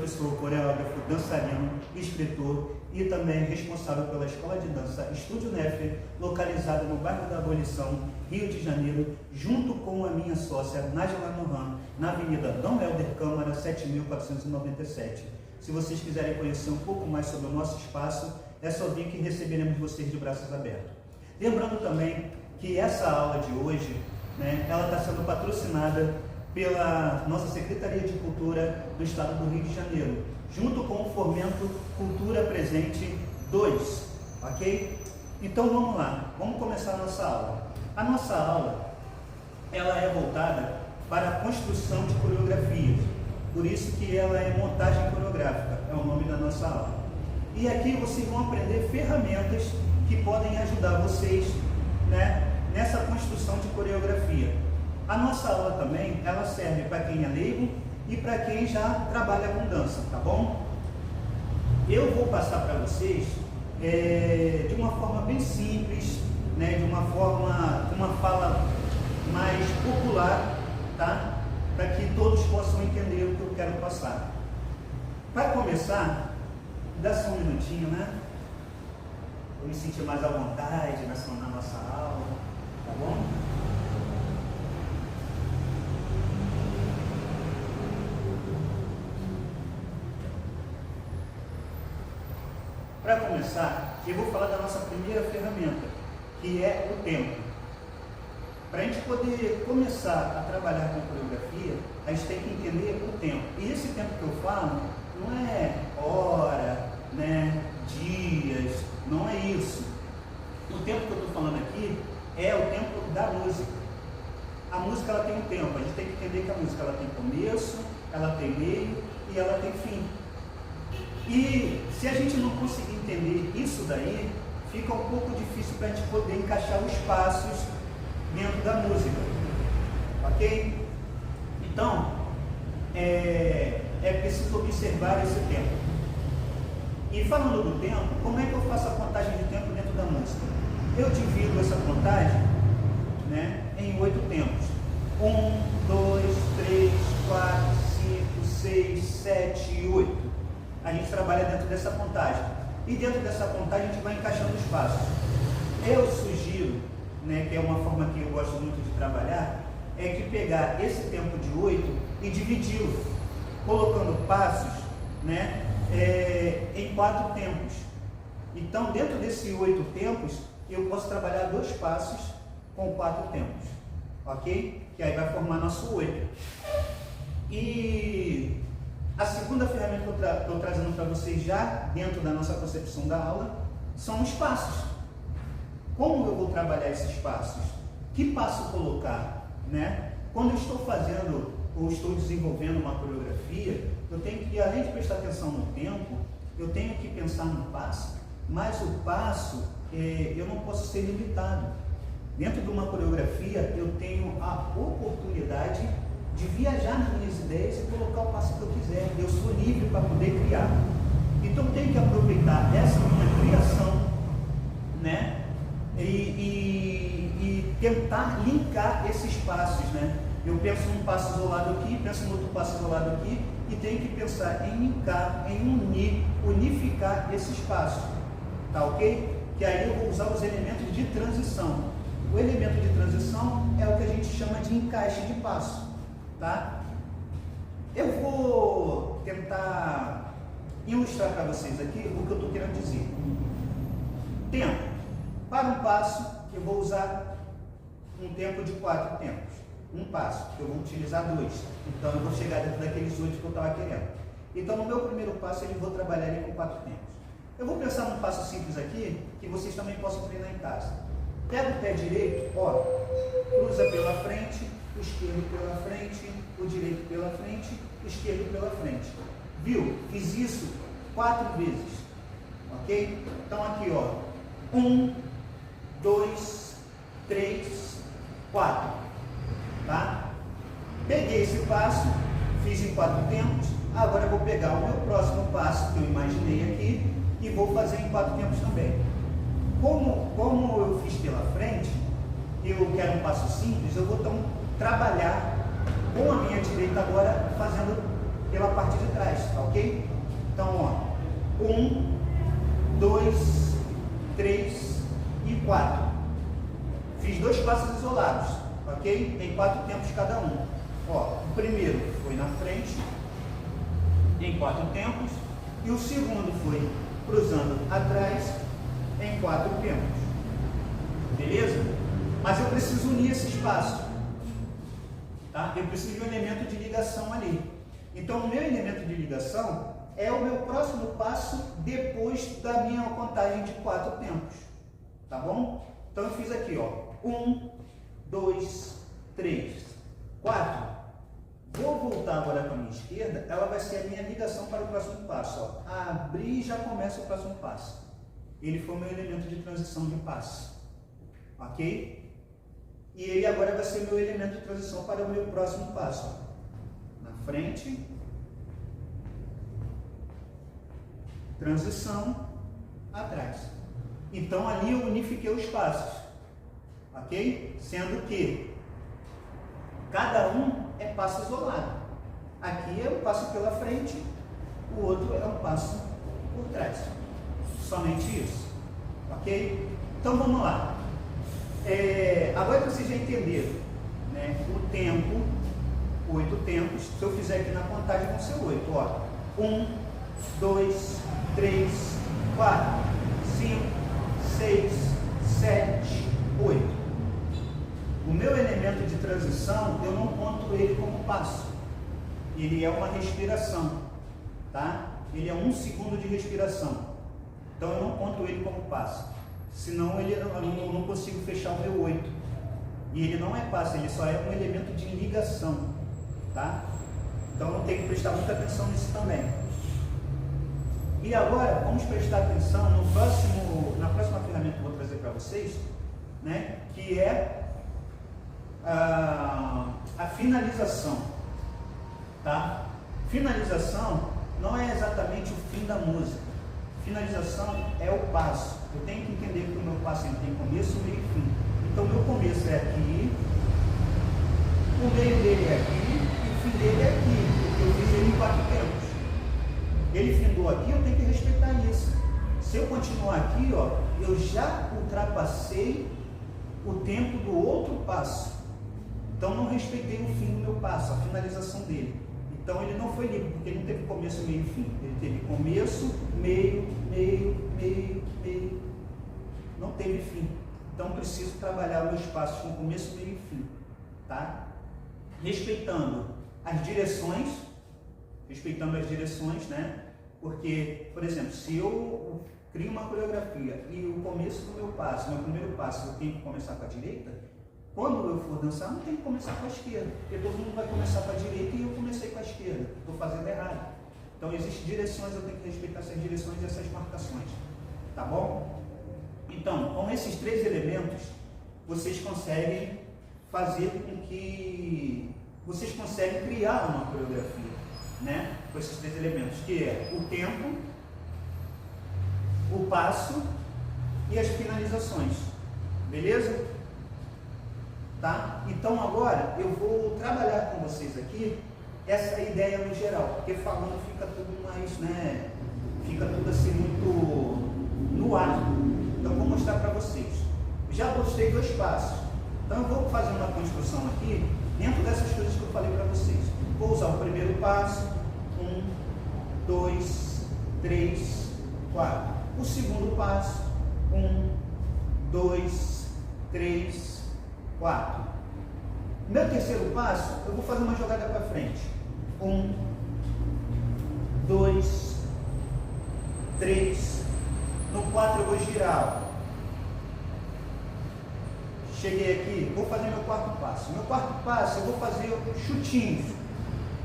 professor, coreógrafo, dançarino, escritor e também responsável pela Escola de Dança Estúdio Nefre, localizado no bairro da Abolição, Rio de Janeiro, junto com a minha sócia, Nájila Nohan, na Avenida Dom Helder Câmara, 7497. Se vocês quiserem conhecer um pouco mais sobre o nosso espaço, é só vir que receberemos vocês de braços abertos. Lembrando também que essa aula de hoje, ela está sendo patrocinada pela nossa Secretaria de Cultura do Estado do Rio de Janeiro, junto com o Fomento Cultura Presente 2, ok? Então vamos lá, vamos começar a nossa aula. A nossa aula, ela é voltada para a construção de coreografias, por isso que ela é montagem coreográfica, é o nome da nossa aula. E aqui vocês vão aprender ferramentas que podem ajudar vocês, nessa construção de coreografia. A nossa aula também, ela serve para quem é leigo e para quem já trabalha com dança, tá bom? Eu vou passar para vocês de uma forma bem simples, de uma fala mais popular, tá? Para que todos possam entender o que eu quero passar. Para começar, dá só um minutinho, Vou me sentir mais à vontade na nossa aula, tá bom? Para começar, eu vou falar da nossa primeira ferramenta, que é o tempo. Para a gente poder começar a trabalhar com coreografia, a gente tem que entender o tempo. E esse tempo que eu falo não é hora, dias, não é isso. O tempo que eu estou falando aqui é o tempo da música. A música ela tem um tempo, a gente tem que entender que a música ela tem começo, ela tem meio e ela tem fim. E se a gente não conseguir entender isso daí, fica um pouco difícil para a gente poder encaixar os passos dentro da música, ok? Então, é preciso observar esse tempo. E falando do tempo, como é que eu faço a contagem de tempo dentro da música? Eu divido essa contagem em 8 tempos. 1, 2, 3, 4, 5, 6, 7 e 8. A gente trabalha dentro dessa contagem. E dentro dessa contagem a gente vai encaixando os passos. Eu sugiro, que é uma forma que eu gosto muito de trabalhar, é que pegar esse tempo de 8 e dividi-lo, colocando passos em 4 tempos. Então, dentro desses 8 tempos, eu posso trabalhar 2 passos com 4 tempos, ok? Que aí vai formar nosso 8. E a segunda ferramenta que eu estou trazendo para vocês já, dentro da nossa concepção da aula, são os passos. Como eu vou trabalhar esses passos? Que passo colocar? Quando eu estou fazendo ou estou desenvolvendo uma coreografia, eu tenho que, além de prestar atenção no tempo, eu tenho que pensar no passo, mas o passo, eu não posso ser limitado. Dentro de uma coreografia, eu tenho a oportunidade de viajar nas minhas ideias e colocar o passo que eu quiser. Eu sou livre para poder criar. Então, eu tenho que aproveitar essa minha criação, e tentar linkar esses passos, Eu penso num passo isolado aqui, penso em outro passo isolado aqui, e tenho que pensar em linkar, em unificar esses passos, tá ok? Que aí eu vou usar os elementos de transição. O elemento de transição é o que a gente chama de encaixe de passo, tá? Eu vou tentar ilustrar para vocês aqui o que eu estou querendo dizer. Tempo. Para um passo, eu vou usar um tempo de 4 tempos. Um passo, eu vou utilizar 2. Então, eu vou chegar dentro daqueles 8 que eu estava querendo. Então, no meu primeiro passo, eu vou trabalhar ele com 4 tempos. Eu vou pensar num passo simples aqui, que vocês também possam treinar em casa. Pega o pé direito, cruza pela frente, o esquerdo pela frente, o direito pela frente, o esquerdo pela frente. Viu? Fiz isso 4 vezes. Ok? Então, aqui, 1, 2, 3, 4. Tá? Peguei esse passo, fiz em 4 tempos. Agora eu vou pegar o meu próximo passo que eu imaginei aqui e vou fazer em 4 tempos também. Como eu fiz pela frente, eu quero um passo simples, eu vou então trabalhar com a minha direita agora fazendo pela parte de trás, tá ok? Então, ó, 1, 2, 3 e 4. Fiz 2 passos isolados, ok? Tem 4 tempos cada um. Ó, o primeiro foi na frente, em 4 tempos, e o segundo foi cruzando atrás, em 4 tempos. Beleza? Mas eu preciso unir esses passos, tá? Eu preciso de um elemento de ligação ali. Então, o meu elemento de ligação é o meu próximo passo depois da minha contagem de 4 tempos, tá bom? Então, eu fiz aqui, ó, 1, 2, 3, 4. Vou voltar agora para a minha esquerda, ela vai ser a minha ligação para o próximo passo, ó. Abrir e já começa o próximo passo. Ele foi o meu elemento de transição de passo, ok? E ele agora vai ser meu elemento de transição para o meu próximo passo, ó. Na frente, transição, atrás. Então ali eu unifiquei os passos, ok? Sendo que cada um é passo isolado. Aqui é um passo pela frente, o outro é um passo por trás. Somente isso, ok? Então vamos lá. Agora que vocês já entenderam, né, o tempo, 8 tempos, se eu fizer aqui na contagem vão ser 8, ó. 1, 2, 3, 4, 5, 6, 7, 8. O meu elemento de transição, eu não conto ele como passo. Ele é uma respiração, tá? Ele é 1 segundo de respiração. Então eu não conto ele como passo. Senão eu não consigo fechar o meu 8. E ele não é passo, ele só é um elemento de ligação, tá? Então eu tenho que prestar muita atenção nisso também. E agora, vamos prestar atenção na próxima ferramenta que eu vou trazer para vocês, né? Que é a finalização, tá? Finalização não é exatamente o fim da música. Finalização é o passo. Eu tenho que entender que o meu passo tem começo, meio e fim. Então, o meu começo é aqui, o meio dele é aqui e o fim dele é aqui, porque eu fiz ele em 4 tempos. Ele findou aqui, eu tenho que respeitar isso. Se eu continuar aqui, ó, eu já ultrapassei o tempo do outro passo. Então, não respeitei o fim do meu passo, a finalização dele. Então, ele não foi livre, porque ele não teve começo, meio e fim. Ele teve começo, meio. Não teve fim. Então, preciso trabalhar meus passos com começo, meio e fim. Tá? Respeitando as direções, né? Porque, por exemplo, se eu crio uma coreografia e o começo do meu passo, meu primeiro passo, eu tenho que começar com a direita, quando eu for dançar, não tenho que começar com a esquerda, porque todo mundo vai começar com a direita e eu comecei com a esquerda, estou fazendo errado. Então, existem direções, eu tenho que respeitar essas direções e essas marcações, tá bom? Então, com esses 3 elementos, vocês conseguem fazer com que vocês conseguem criar uma coreografia, né? Com esses 3 elementos, que é o tempo, o passo e as finalizações, beleza? Tá? Então agora eu vou trabalhar com vocês aqui essa ideia no geral, porque falando fica tudo mais, né? Fica tudo assim muito no ar. Então vou mostrar para vocês. Já postei 2 passos. Então eu vou fazer uma construção aqui dentro dessas coisas que eu falei para vocês. Vou usar o primeiro passo, 1, 2, 3, 4. O segundo passo, 1, 2, 3, 4. Meu terceiro passo, eu vou fazer uma jogada para frente. 1, 2, 3. No 4 eu vou girar. Cheguei aqui, vou fazer meu 4º passo. Meu 4º passo eu vou fazer chutinhos,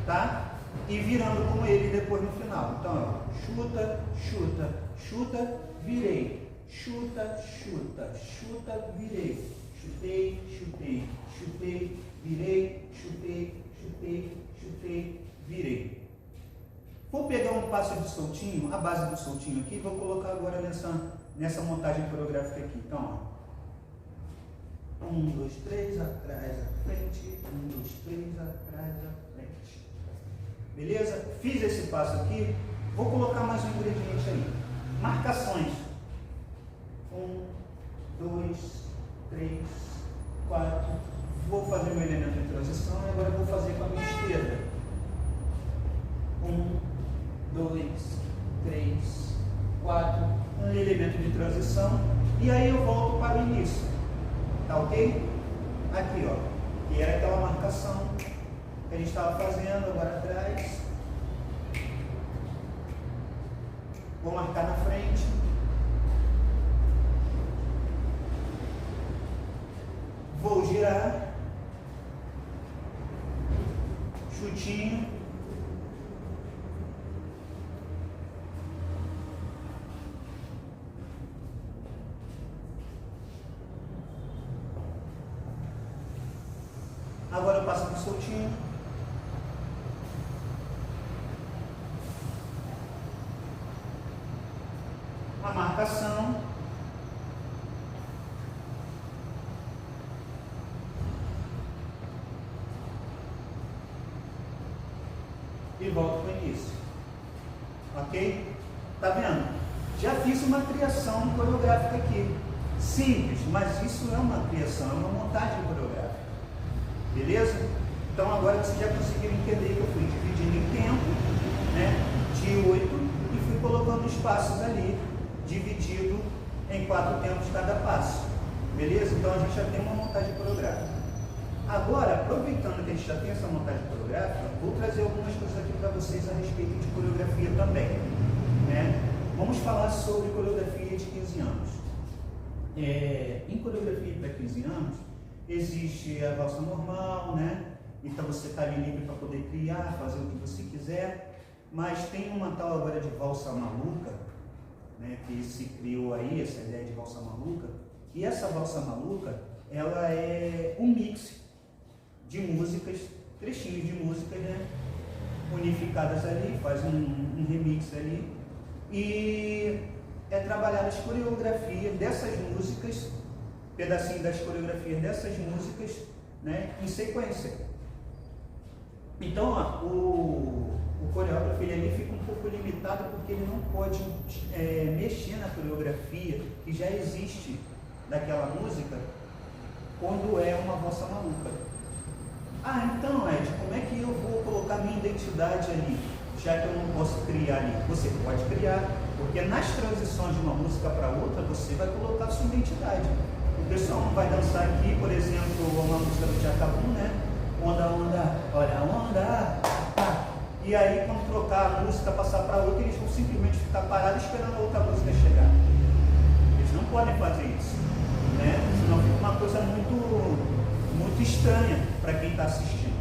tá? E virando com ele depois no final. Então, ó, chuta, chuta, chuta, virei. Chuta, chuta, chuta, virei. Chutei, chutei, chutei, virei, chutei, chutei, chutei, virei. Vou pegar um passo de soltinho, a base do soltinho aqui, vou colocar agora nessa montagem coreográfica aqui. Então, ó. 1, 2, 3, atrás, à frente. 1, 2, 3, atrás, à frente. Beleza? Fiz esse passo aqui, vou colocar mais um ingrediente aí. Marcações. 1, 2, 3, 4. Vou fazer meu elemento de transição e agora vou fazer com a minha esquerda. 1, 2, 3, 4. Um elemento de transição. E aí eu volto para o início. Tá ok? Aqui, ó. Que era aquela marcação que a gente estava fazendo agora atrás. Vou marcar na frente. Vou girar. Chutinho. Agora eu passo aqui soltinho. A marcação. E volto para o início. Ok? Tá vendo? Já fiz uma criação coreográfica aqui. Simples, mas isso é uma criação, é uma montagem coreográfica. Beleza? Então agora vocês já conseguiram entender que eu fui dividindo em tempo, né, de 8 e fui colocando os passos ali, dividido em 4 tempos cada passo. Beleza? Então a gente já tem uma montagem coreográfica. Agora, aproveitando que a gente já tem essa montagem coreográfica, vou trazer algumas coisas aqui para vocês a respeito de coreografia também. Né? Vamos falar sobre coreografia de 15 anos. Em coreografia para 15 anos, existe a valsa normal, né? Então você está ali livre para poder criar, fazer o que você quiser, mas tem uma tal agora de valsa maluca, né? Que se criou aí, essa ideia de valsa maluca, e essa valsa maluca, ela é um mix de músicas, trechinhos de músicas, né? Unificadas ali, faz um remix ali, e é trabalhada as coreografias dessas músicas, pedacinho das coreografias dessas músicas, né, em sequência. Então, ó, o coreógrafo ele ali fica um pouco limitado porque ele não pode mexer na coreografia que já existe daquela música quando é uma valsa maluca. Ah, então, Ed, como é que eu vou colocar minha identidade ali, já que eu não posso criar ali? Você pode criar, porque nas transições de uma música para outra, você vai colocar a sua identidade. O pessoal não vai dançar aqui, por exemplo, uma música do Tchacabum, né? Onda, onda, olha a onda, pá. E aí, quando trocar a música, passar para outra, eles vão simplesmente ficar parados esperando a outra música chegar. Eles não podem fazer isso, né? Senão fica uma coisa muito estranha para quem está assistindo.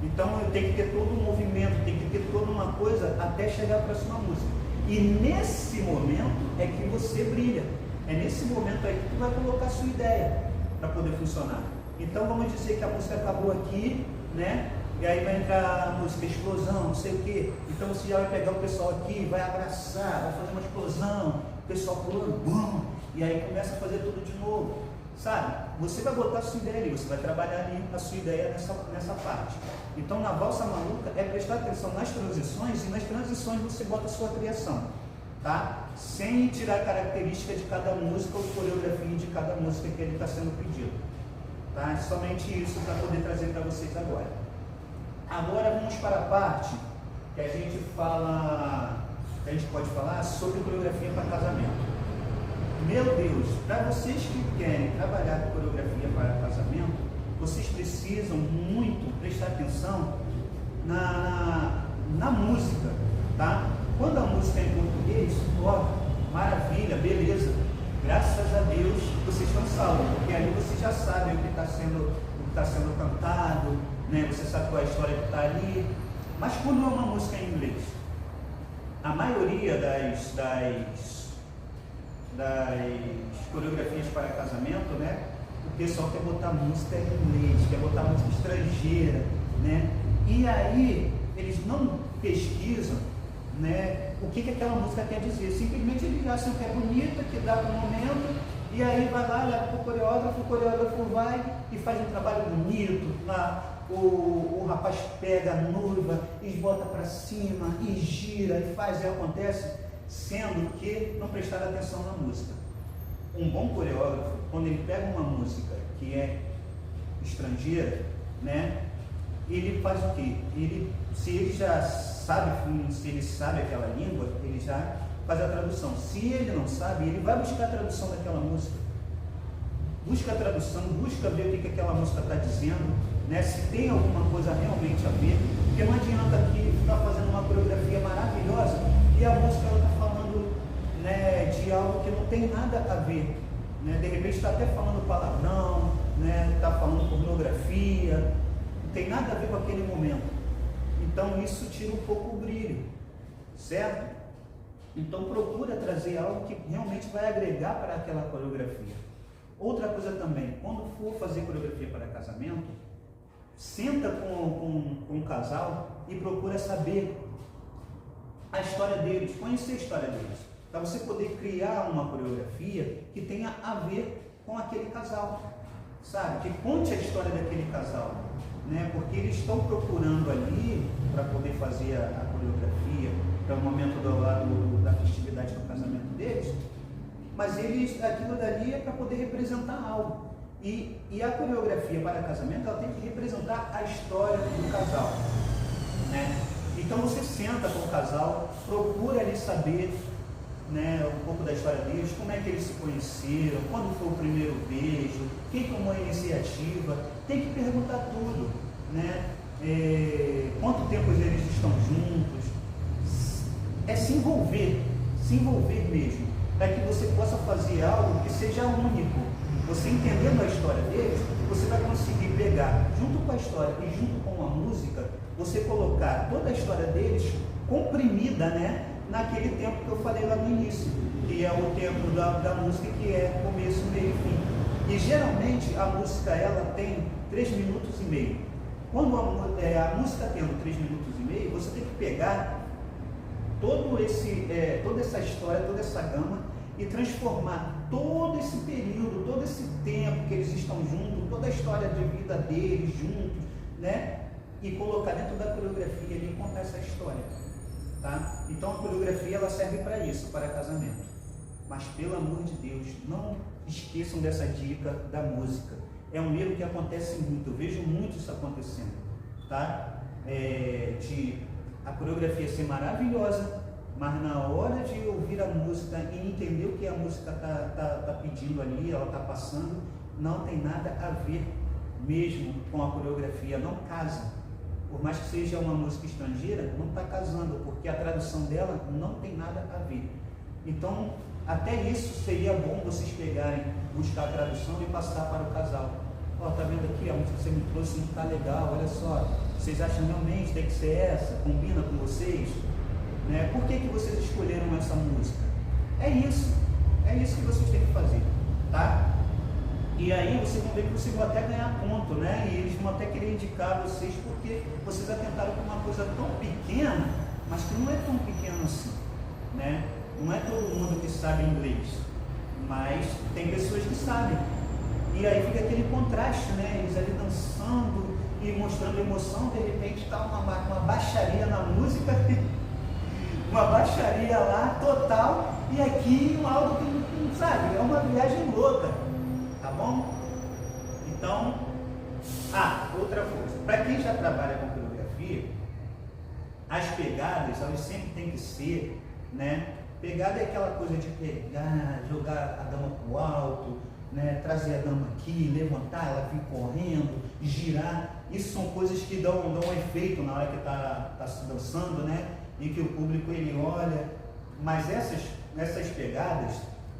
Então, eu tenho que ter todo um movimento, tem que ter toda uma coisa até chegar a próxima música. E nesse momento é que você brilha. É nesse momento aí que tu vai colocar a sua ideia para poder funcionar. Então vamos dizer que a música acabou aqui, né? E aí vai entrar a música explosão, não sei o quê. Então você já vai pegar o pessoal aqui, vai abraçar, vai fazer uma explosão, o pessoal pulando, bum, e aí começa a fazer tudo de novo. Sabe? Você vai botar a sua ideia ali, você vai trabalhar ali a sua ideia nessa parte. Então na valsa maluca é prestar atenção nas transições, e nas transições você bota a sua criação. Tá? Sem tirar a característica de cada música ou coreografia de cada música que ele está sendo pedido. Tá? Somente isso para poder trazer para vocês agora. Agora vamos para a parte que a gente fala, que a gente pode falar sobre coreografia para casamento. Meu Deus, para vocês que querem trabalhar com coreografia para casamento, vocês precisam muito prestar atenção na música, tá? Quando a música é em português, ó, maravilha, beleza. Graças a Deus vocês estão salvos, porque aí vocês já sabem o que está sendo cantado, né? Você sabe qual é a história que está ali. Mas quando é uma música em inglês, a maioria das coreografias para casamento, né? O pessoal quer botar música em inglês, quer botar música estrangeira, né? E aí eles não pesquisam, né, o que aquela música quer dizer. Simplesmente eles acham que é bonita, que dá para o momento, e aí vai lá, leva para o coreógrafo vai e faz um trabalho bonito, o rapaz pega a noiva e bota para cima e gira e faz e acontece, sendo que não prestaram atenção na música. Um bom coreógrafo, quando ele pega uma música que é estrangeira, né, ele faz o quê? Se ele já sabe, se ele sabe aquela língua, ele já faz a tradução. Se ele não sabe, ele vai buscar a tradução daquela música. Busca a tradução, busca ver o que aquela música está dizendo, né? Se tem alguma coisa realmente a ver, porque não adianta aqui ficar fazendo uma coreografia maravilhosa e a música está falando, né, de algo que não tem nada a ver, né? De repente está até falando palavrão, né? Está falando pornografia, não tem nada a ver com aquele momento. Então isso tira um pouco o brilho, certo? Então procura trazer algo que realmente vai agregar para aquela coreografia. Outra coisa também, quando for fazer coreografia para casamento, senta com o casal e procura saber a história deles, conhecer a história deles, para você poder criar uma coreografia que tenha a ver com aquele casal, sabe? Que conte a história daquele casal, né? Porque eles estão procurando ali, para poder fazer a coreografia, para o momento da festividade do casamento deles, mas aquilo dali é para poder representar algo. E a coreografia para casamento, ela tem que representar a história do casal, né? Então você senta com o casal, procura ali saber, né, um pouco da história deles, como é que eles se conheceram, quando foi o primeiro beijo, quem tomou a iniciativa, tem que perguntar tudo, né? Quanto tempo eles estão juntos, é se envolver mesmo, para que você possa fazer algo que seja único. Você entendendo a história deles, você vai conseguir pegar, junto com a história e junto com a música, você colocar toda a história deles comprimida, né, naquele tempo que eu falei lá no início, que é o tempo da música, que é começo, meio e fim. E geralmente a música ela tem 3 minutos e meio. Quando a música tendo 3 minutos e meio, você tem que pegar toda essa história, toda essa gama e transformar todo esse período, todo esse tempo que eles estão juntos, toda a história de vida deles juntos, né? E colocar dentro da coreografia ali e contar essa história, tá? Então a coreografia ela serve para isso, para casamento. Mas pelo amor de Deus, não esqueçam dessa dica da música. É um erro que acontece muito, eu vejo muito isso acontecendo, tá? De a coreografia ser maravilhosa, mas na hora de ouvir a música e entender o que a música tá pedindo ali, ela está passando, não tem nada a ver mesmo com a coreografia, não casa. Por mais que seja uma música estrangeira, não está casando, porque a tradução dela não tem nada a ver. Então, até isso seria bom vocês pegarem, buscar a tradução e passar para o casal. Ó, tá vendo aqui, a música que você me trouxe não está legal, olha só, vocês acham realmente que tem que ser essa? Combina com vocês? Né? Por que vocês escolheram essa música? É isso que vocês têm que fazer, tá? E aí vocês vão ver que vocês vão até ganhar ponto, né? E eles vão até querer indicar vocês porque vocês atentaram para uma coisa tão pequena, mas que não é tão pequena assim, né? Não é todo mundo que sabe inglês, mas tem pessoas que sabem. E aí fica aquele contraste, né? Eles ali dançando e mostrando emoção, de repente está uma baixaria na música, uma baixaria lá total, e aqui algo que não sabe, é uma viagem louca, tá bom? Então, outra coisa, para quem já trabalha com coreografia, as pegadas, elas sempre têm que ser, né? Pegada é aquela coisa de pegar, jogar a dama para o alto, né? Trazer a dama aqui, levantar, ela vir correndo, girar. Isso são coisas que dão um efeito na hora que está se dançando, né? E que o público ele olha. Mas essas pegadas,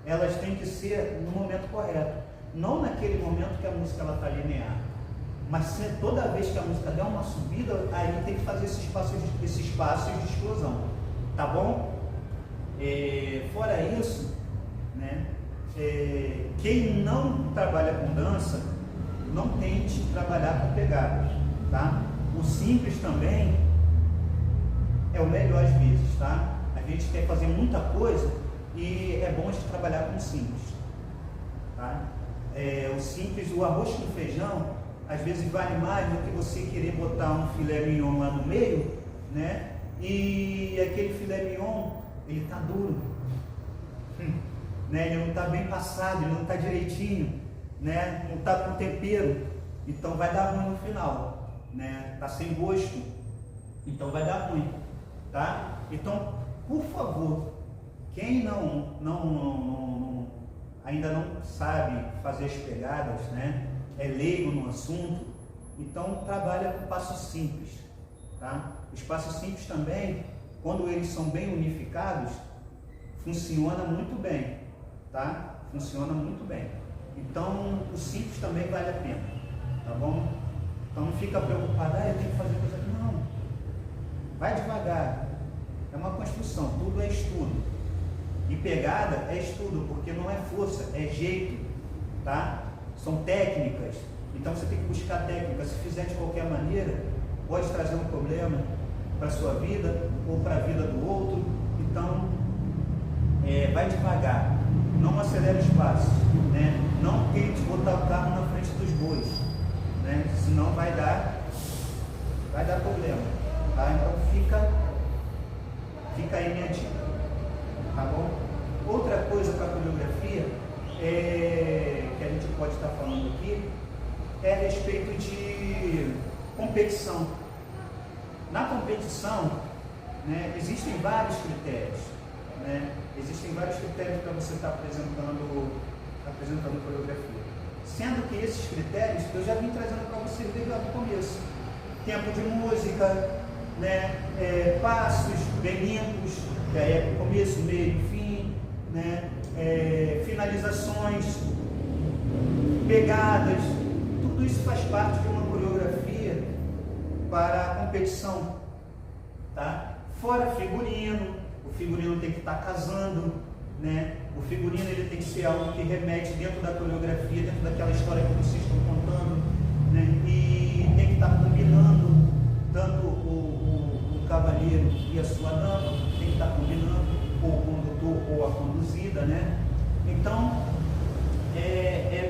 elas têm que ser no momento correto, não naquele momento que a música está linear. Mas toda vez que a música der uma subida, aí tem que fazer esses passos de explosão, tá bom? Fora isso, né? Quem não trabalha com dança, não tente trabalhar com pegadas, tá? O simples também é o melhor às vezes, tá? A gente quer fazer muita coisa e é bom a gente trabalhar com o simples, tá? O simples, o arroz com feijão, às vezes vale mais do que você querer botar um filé mignon lá no meio, né? E aquele filé mignon, ele tá duro, né? Ele não está bem passado, ele não está direitinho, né? Não está com tempero, então vai dar ruim no final, né? Tá sem gosto, então vai dar ruim, tá? Então, por favor, quem ainda não sabe fazer as pegadas, né? É leigo no assunto, então trabalha com passos simples, tá? Os passos simples também, quando eles são bem unificados, funciona muito bem, tá? Funciona muito bem. Então, o simples também vale a pena, tá bom? Então não fica preocupado, eu tenho que fazer coisa aqui. Não, vai devagar, é uma construção, tudo é estudo. E pegada é estudo, porque não é força, é jeito, tá? São técnicas, então você tem que buscar técnicas. Se fizer de qualquer maneira, pode trazer um problema para a sua vida ou para a vida do outro. Então, vai devagar, não acelere os passos, né? Não tente botar o carro na frente dos bois, né? Senão vai dar problema, tá? Então fica aí minha dica, tá bom? Outra coisa para a coreografia que a gente pode estar falando aqui é a respeito de competição. Na competição, né, existem vários critérios, né? Existem vários critérios para você estar apresentando coreografia. Sendo que esses critérios eu já vim trazendo para vocês desde lá no começo. Tempo de música, né? Passos bem limpos, que aí é começo, meio e fim, né? Finalizações, pegadas, tudo isso faz parte de uma coreografia para a competição, tá? Fora figurino, o figurino tem que estar casando, né? O figurino ele tem que ser algo que remete dentro da coreografia, dentro daquela história que vocês estão contando, né? E tem que estar combinando tanto o cavalheiro e a sua dama, tem que estar combinando, ou o condutor ou a conduzida, né? Então,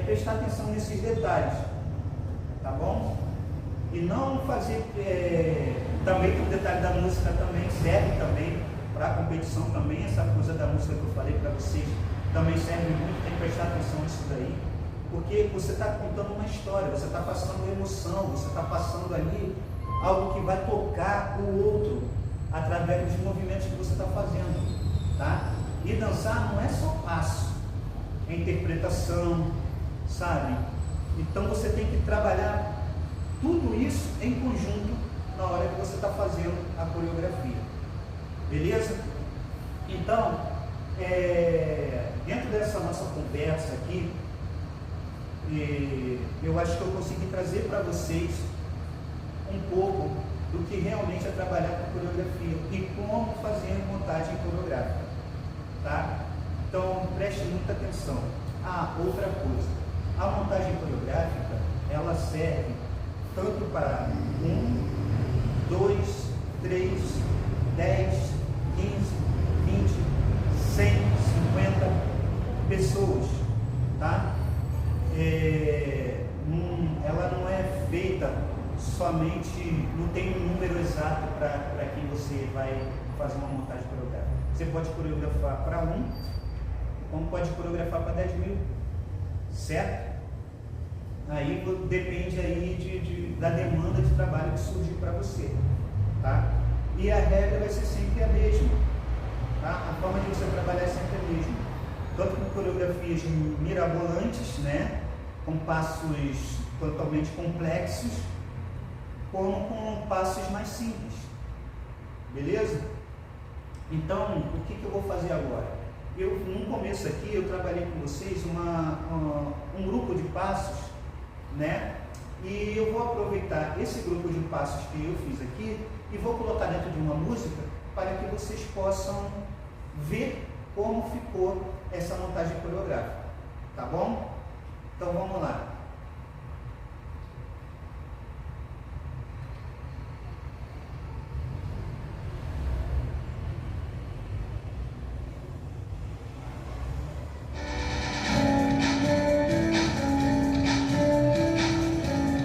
prestar atenção nesses detalhes, tá bom? E não fazer, também o detalhe da música também serve também para a competição também, essa coisa da música que eu falei para vocês também serve muito, tem que prestar atenção nisso daí, porque você está contando uma história, você está passando emoção, você está passando ali algo que vai tocar o outro através dos movimentos que você está fazendo, tá? E dançar não é só passo, é interpretação, sabe? Então você tem que trabalhar tudo isso em conjunto na hora que você está fazendo a coreografia, beleza? Então, dentro dessa nossa conversa aqui, eu acho que eu consegui trazer para vocês um pouco do que realmente é trabalhar com coreografia e como fazer montagem coreográfica, tá? Então, preste muita atenção. Outra coisa, a montagem coreográfica, ela serve tanto para 1, 2, 3, 10, 15, 20, 100, 50 pessoas, tá? Ela não é feita somente, não tem um número exato para quem você vai fazer uma montagem coreográfica. Você pode coreografar para 1, como pode coreografar para 10 mil, certo? Aí depende aí da demanda de trabalho que surge para você, tá? E a regra vai ser sempre a mesma, tá? A forma de você trabalhar é sempre a mesma, tanto com coreografias mirabolantes, né? Com passos totalmente complexos, como com passos mais simples, beleza? Então, o que eu vou fazer agora? No começo aqui, eu trabalhei com vocês um grupo de passos, né? E eu vou aproveitar esse grupo de passos que eu fiz aqui e vou colocar dentro de uma música para que vocês possam ver como ficou essa montagem coreográfica, tá bom? Então vamos lá.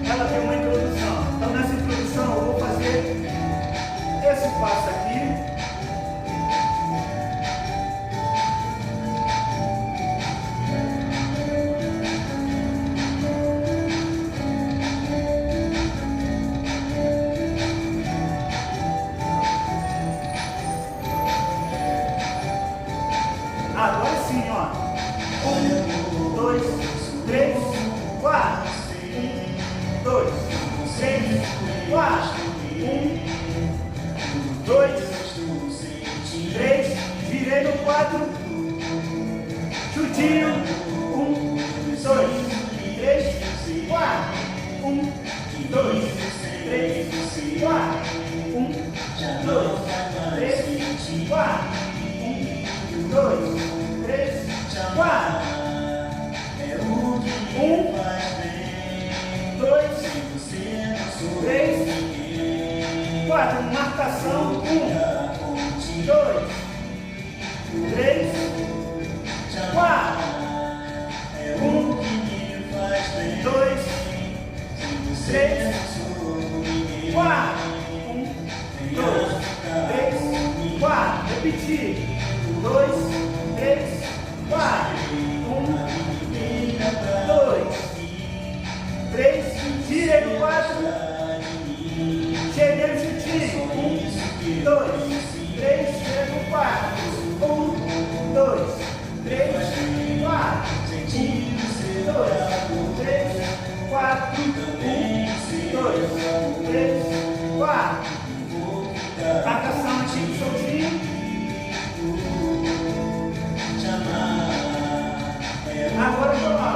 Ela Agora sim, ó. 1, 2, 3, 4. 1, 2, 3, 4. 1, 2, 3. Virei no 4. Chutinho. 1, 2, 3, 4. 1, 2, 3, 4. 1, 2, 3, 4. 1, 2, 3, 4. 1, 2, 3, 4. Marcação. 1, 2, 3, 4. 1, 2, 3, 4. 1, 2, 3, 4. Repetir. 2, 3, 4. 1, 2, 3. Tirei no 4. Cheguei no chutinho. 1, 2, 3. Tirei no 4. 1, 2, 3, 4. 1, 2, 3, 4. 1, 2, 3, 4. Marcação aqui, soltinho. Agora eu vou lá.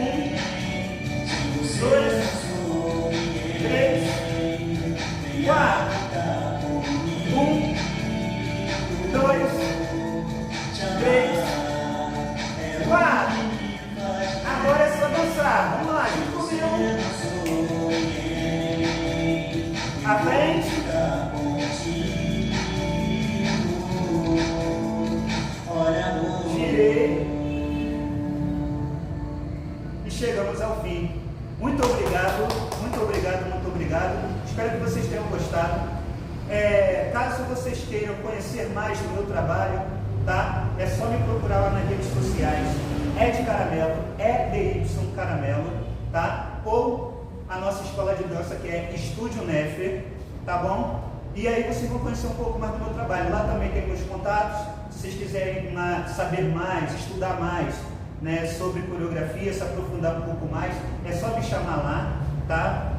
1, 2, 3, 4. 1, 2, 3, 4. Agora é só dançar. Vamos lá, junto comigo. À frente. Girei. E chegamos ao fim. Muito obrigado, muito obrigado, muito obrigado. Espero que vocês tenham gostado. Caso vocês queiram conhecer mais do meu trabalho, tá? É só me procurar lá nas redes sociais. Ed Caramelo, EDY Caramelo, tá? Ou a nossa escola de dança, que é Estúdio Neffer, tá bom? E aí vocês vão conhecer um pouco mais do meu trabalho. Lá também tem meus contatos. Se vocês quiserem saber mais, estudar mais, né, sobre coreografia, se aprofundar um pouco mais, é só me chamar lá, tá?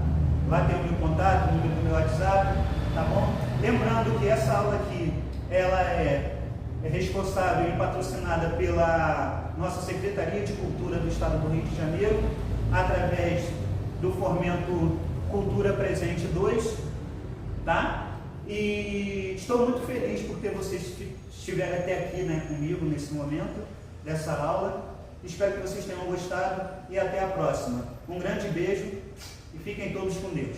Lá tem o meu contato, o número do meu WhatsApp, tá bom? Lembrando que essa aula aqui, ela é responsável e patrocinada pela nossa Secretaria de Cultura do Estado do Rio de Janeiro, através do Fomento Cultura Presente 2, tá? E estou muito feliz por ter vocês estiverem até aqui, né, comigo nesse momento dessa aula. Espero que vocês tenham gostado e até a próxima. Um grande beijo e fiquem todos com Deus.